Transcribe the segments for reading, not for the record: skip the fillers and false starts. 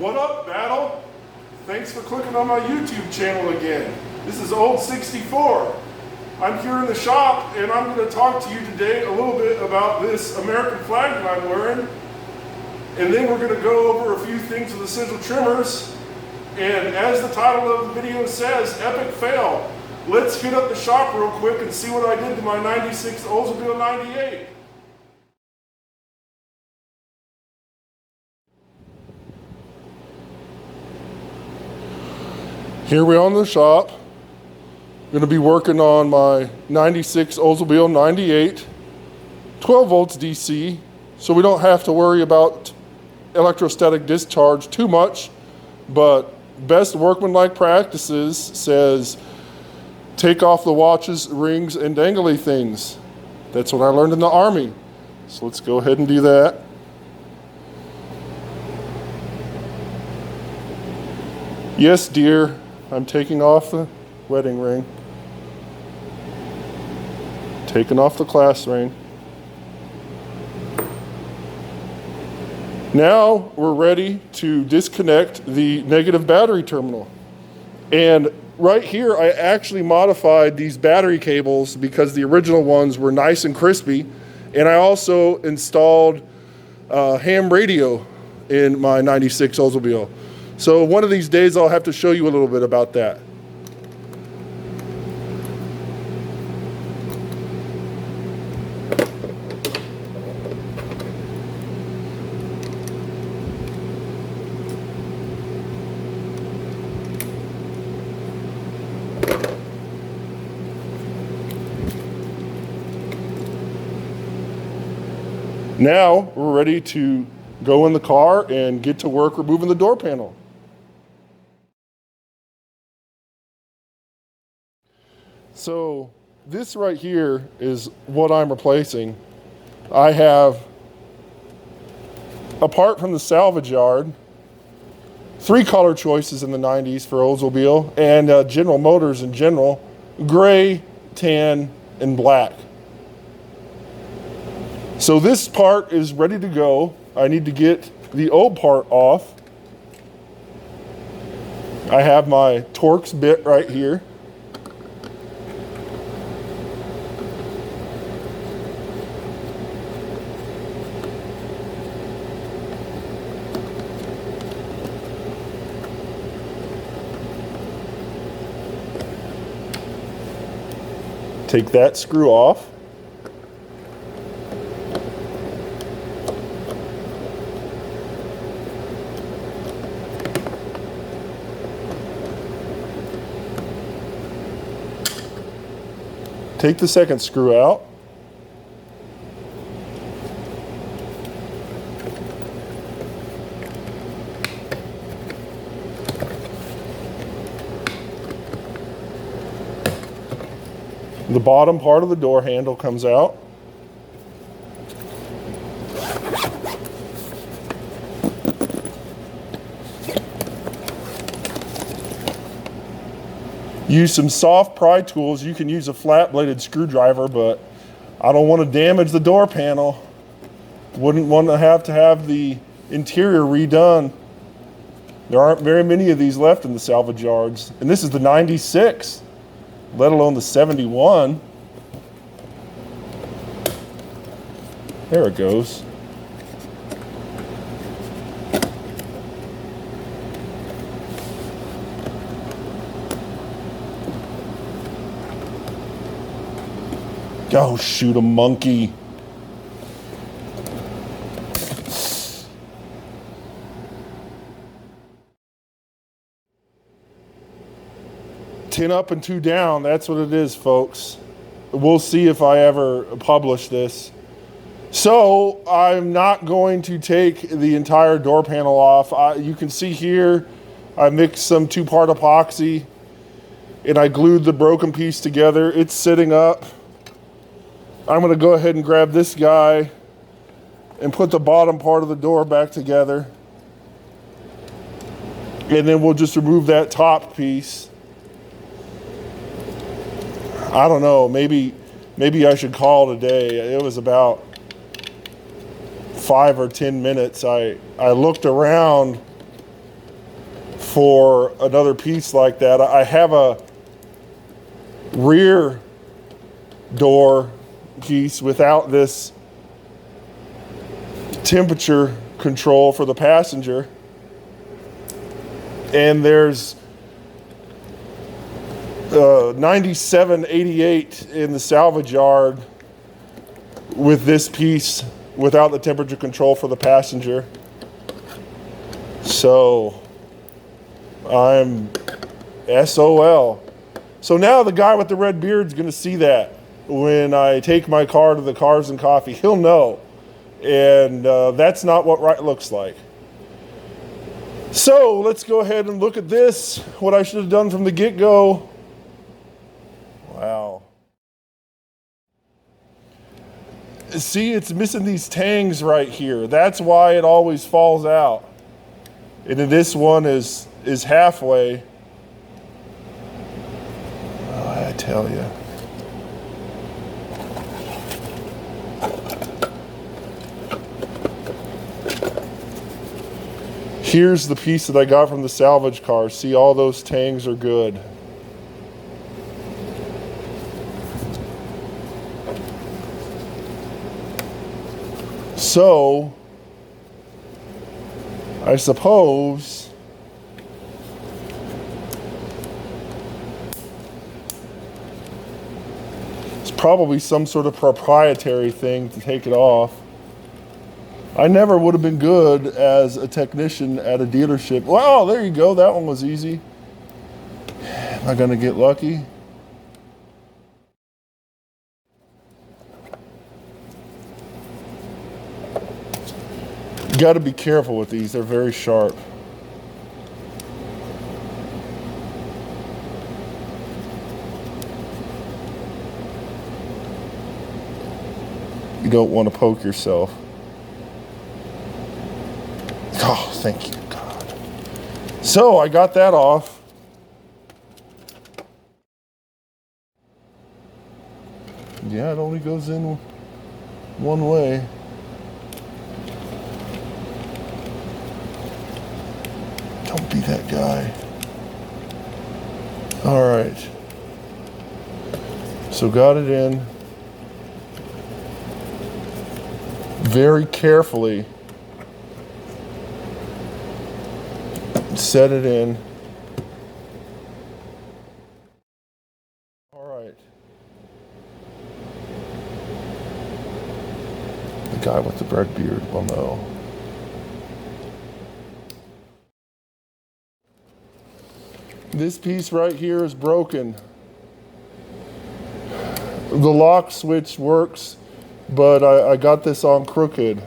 What up, Battle? Thanks for clicking on my YouTube channel again. This is Old64. I'm here in the shop and I'm going to talk to you today a little bit about this American flag that I'm wearing. And then we're going to go over a few things with essential trimmers. And as the title of the video says, epic fail. Let's hit up the shop real quick and see what I did to my 96 Oldsmobile 98. Here we are in the shop. I'm going to be working on my 96 Oldsmobile 98, 12 volts DC, so we don't have to worry about electrostatic discharge too much, but best workmanlike practices says take off the watches, rings, and dangly things. That's what I learned in the Army. So let's go ahead and do that. Yes, dear, I'm taking off the wedding ring. Taking off the class ring. Now we're ready to disconnect the negative battery terminal. And right here, I actually modified these battery cables because the original ones were nice and crispy. And I also installed ham radio in my 96 Oldsmobile. So one of these days I'll have to show you a little bit about that. Now we're ready to go in the car and get to work removing the door panel. So this right here is what I'm replacing. I have, apart from the salvage yard, 3 color choices in the 90s for Oldsmobile and General Motors in general: gray, tan, and black. So this part is ready to go. I need to get the old part off. I have my Torx bit right here. Take that screw off. Take the second screw out. The bottom part of the door handle comes out. Use some soft pry tools. You can use a flat-bladed screwdriver, but I don't want to damage the door panel. Wouldn't want to have the interior redone. There aren't very many of these left in the salvage yards. And this is the 96, let alone the 71. There it goes. Oh, shoot a monkey. Ten up and 2 down, that's what it is, folks. We'll see if I ever publish this. So I'm not going to take the entire door panel off. You can see here, I mixed some 2-part epoxy and I glued the broken piece together. It's sitting up. I'm going to go ahead and grab this guy and put the bottom part of the door back together. And then we'll just remove that top piece. I don't know, maybe I should call it a day. It was about 5 or 10 minutes. I looked around for another piece like that. I have a rear door piece without this temperature control for the passenger, and there's 9788 in the salvage yard with this piece without the temperature control for the passenger. So I'm SOL. So now the guy with the red beard's gonna see that when I take my car to the Cars and Coffee. He'll know. And that's not what right looks like. So let's go ahead and look at this, what I should have done from the get-go. Wow. See, it's missing these tangs right here. That's why it always falls out. And then this one is halfway. Oh, I tell you. Here's the piece that I got from the salvage car. See, all those tangs are good. So, I suppose it's probably some sort of proprietary thing to take it off. I never would have been good as a technician at a dealership. Wow, there you go. That one was easy. Am I gonna get lucky? You gotta be careful with these. They're very sharp. You don't want to poke yourself. Oh, thank you, God. So I got that off. Yeah, it only goes in one way. Don't be that guy. All right. So got it in. Very carefully. Set it in. All right. The guy with the red beard will know. This piece right here is broken. The lock switch works, but I got this on crooked.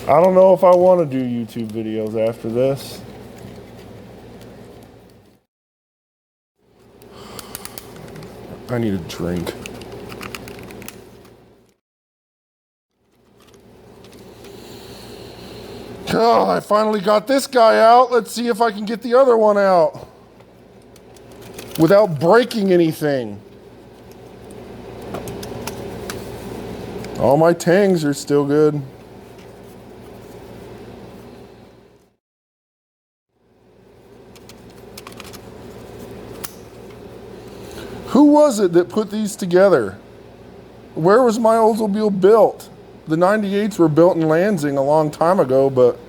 I don't know if I want to do YouTube videos after this. I need a drink. Oh, I finally got this guy out. Let's see if I can get the other one out without breaking anything. All my tangs are still good. Who was it that put these together? Where was my Oldsmobile built? The 98s were built in Lansing a long time ago, but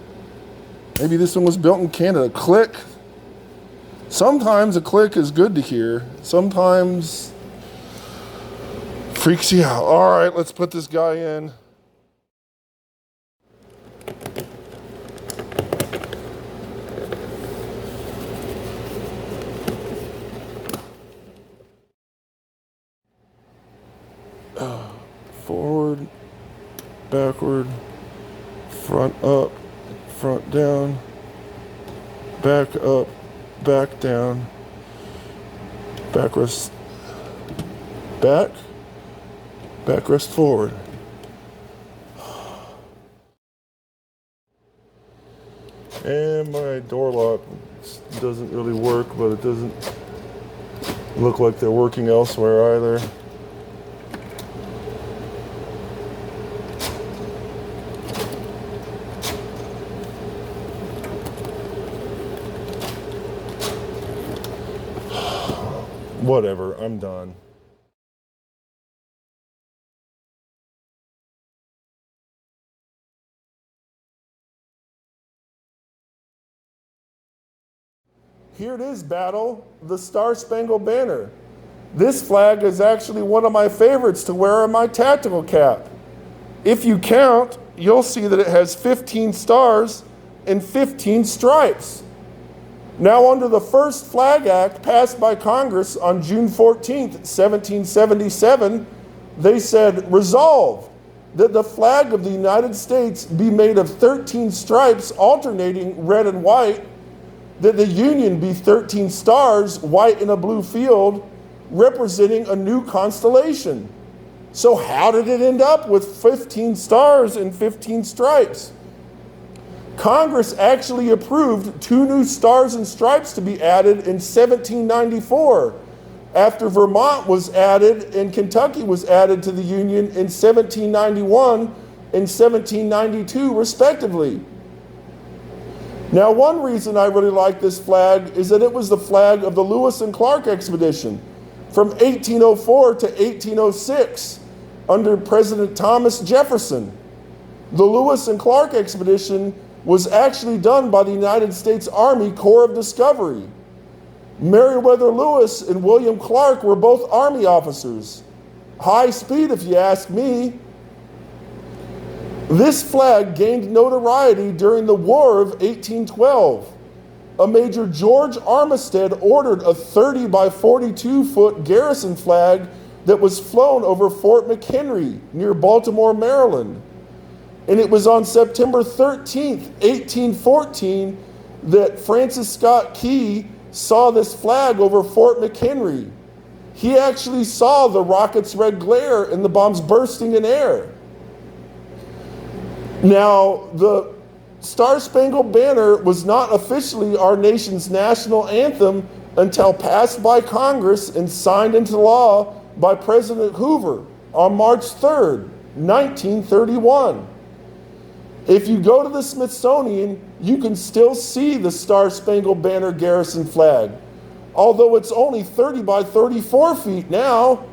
maybe this one was built in Canada. Click. Sometimes a click is good to hear. Sometimes freaks you out. All right, let's put this guy in. Forward, backward, front up, front down, back up, back down, backrest, backrest forward. And my door lock doesn't really work, but it doesn't look like they're working elsewhere either. Whatever, I'm done. Here it is, battle, the Star-Spangled Banner. This flag is actually one of my favorites to wear on my tactical cap. If you count, you'll see that it has 15 stars and 15 stripes. Now, under the first Flag Act passed by Congress on June 14th, 1777, they said, resolved that the flag of the United States be made of 13 stripes alternating red and white, that the Union be 13 stars, white in a blue field, representing a new constellation. So how did it end up with 15 stars and 15 stripes? Congress actually approved 2 new stars and stripes to be added in 1794, after Vermont was added and Kentucky was added to the Union in 1791 and 1792, respectively. Now, one reason I really like this flag is that it was the flag of the Lewis and Clark expedition from 1804 to 1806 under President Thomas Jefferson. The Lewis and Clark expedition was actually done by the United States Army Corps of Discovery. Meriwether Lewis and William Clark were both Army officers. High speed, if you ask me. This flag gained notoriety during the War of 1812. A Major George Armistead ordered a 30 by 42 foot garrison flag that was flown over Fort McHenry near Baltimore, Maryland. And it was on September 13th, 1814, that Francis Scott Key saw this flag over Fort McHenry. He actually saw the rocket's red glare and the bombs bursting in air. Now, the Star-Spangled Banner was not officially our nation's national anthem until passed by Congress and signed into law by President Hoover on March 3rd, 1931. If you go to the Smithsonian, you can still see the Star-Spangled Banner garrison flag, although it's only 30 by 34 feet now.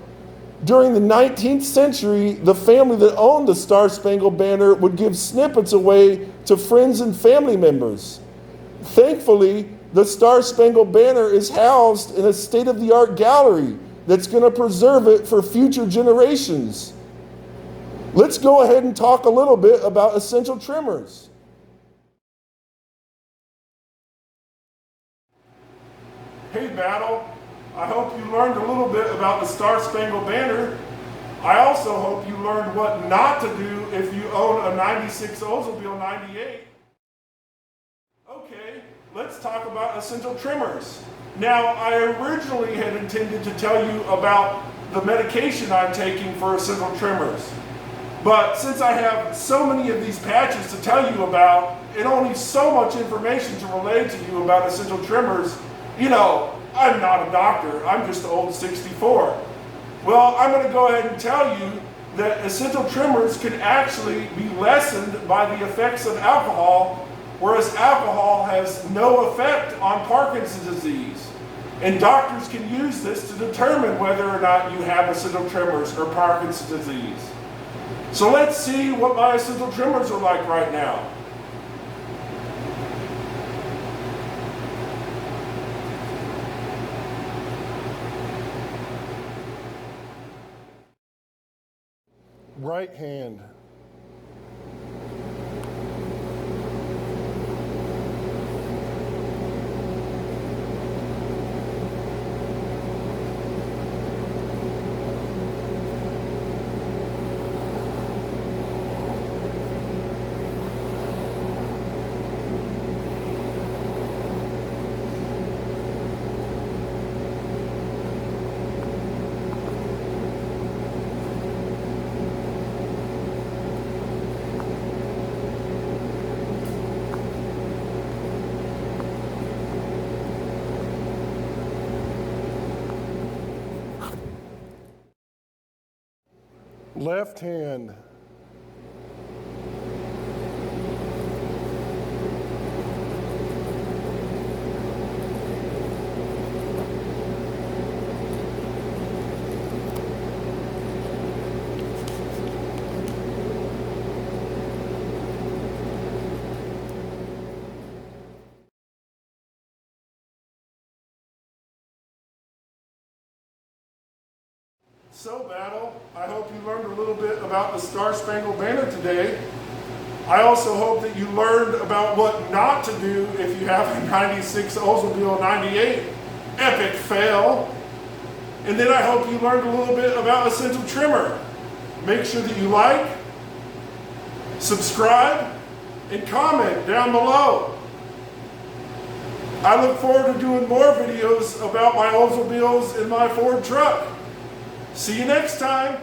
During the 19th century, the family that owned the Star-Spangled Banner would give snippets away to friends and family members. Thankfully, the Star-Spangled Banner is housed in a state-of-the-art gallery that's going to preserve it for future generations. Let's go ahead and talk a little bit about essential trimmers. Hey, Battle. I hope you learned a little bit about the Star-Spangled Banner. I also hope you learned what not to do if you own a 96 Oldsmobile 98. Okay, let's talk about essential trimmers. Now, I originally had intended to tell you about the medication I'm taking for essential trimmers. But since I have so many of these patches to tell you about, and only so much information to relay to you about essential trimmers, you know, I'm not a doctor, I'm just old 64. Well, I'm going to go ahead and tell you that essential trimmers can actually be lessened by the effects of alcohol, whereas alcohol has no effect on Parkinson's disease. And doctors can use this to determine whether or not you have essential tremors or Parkinson's disease. So let's see what my essential tremors are like right now. Right hand. Left hand. So, Battle, I hope you learned a little bit about the Star Spangled Banner today. I also hope that you learned about what not to do if you have a 96 Oldsmobile 98 epic fail. And then I hope you learned a little bit about essential trimmer. Make sure that you like, subscribe, and comment down below. I look forward to doing more videos about my Oldsmobiles and my Ford truck. See you next time.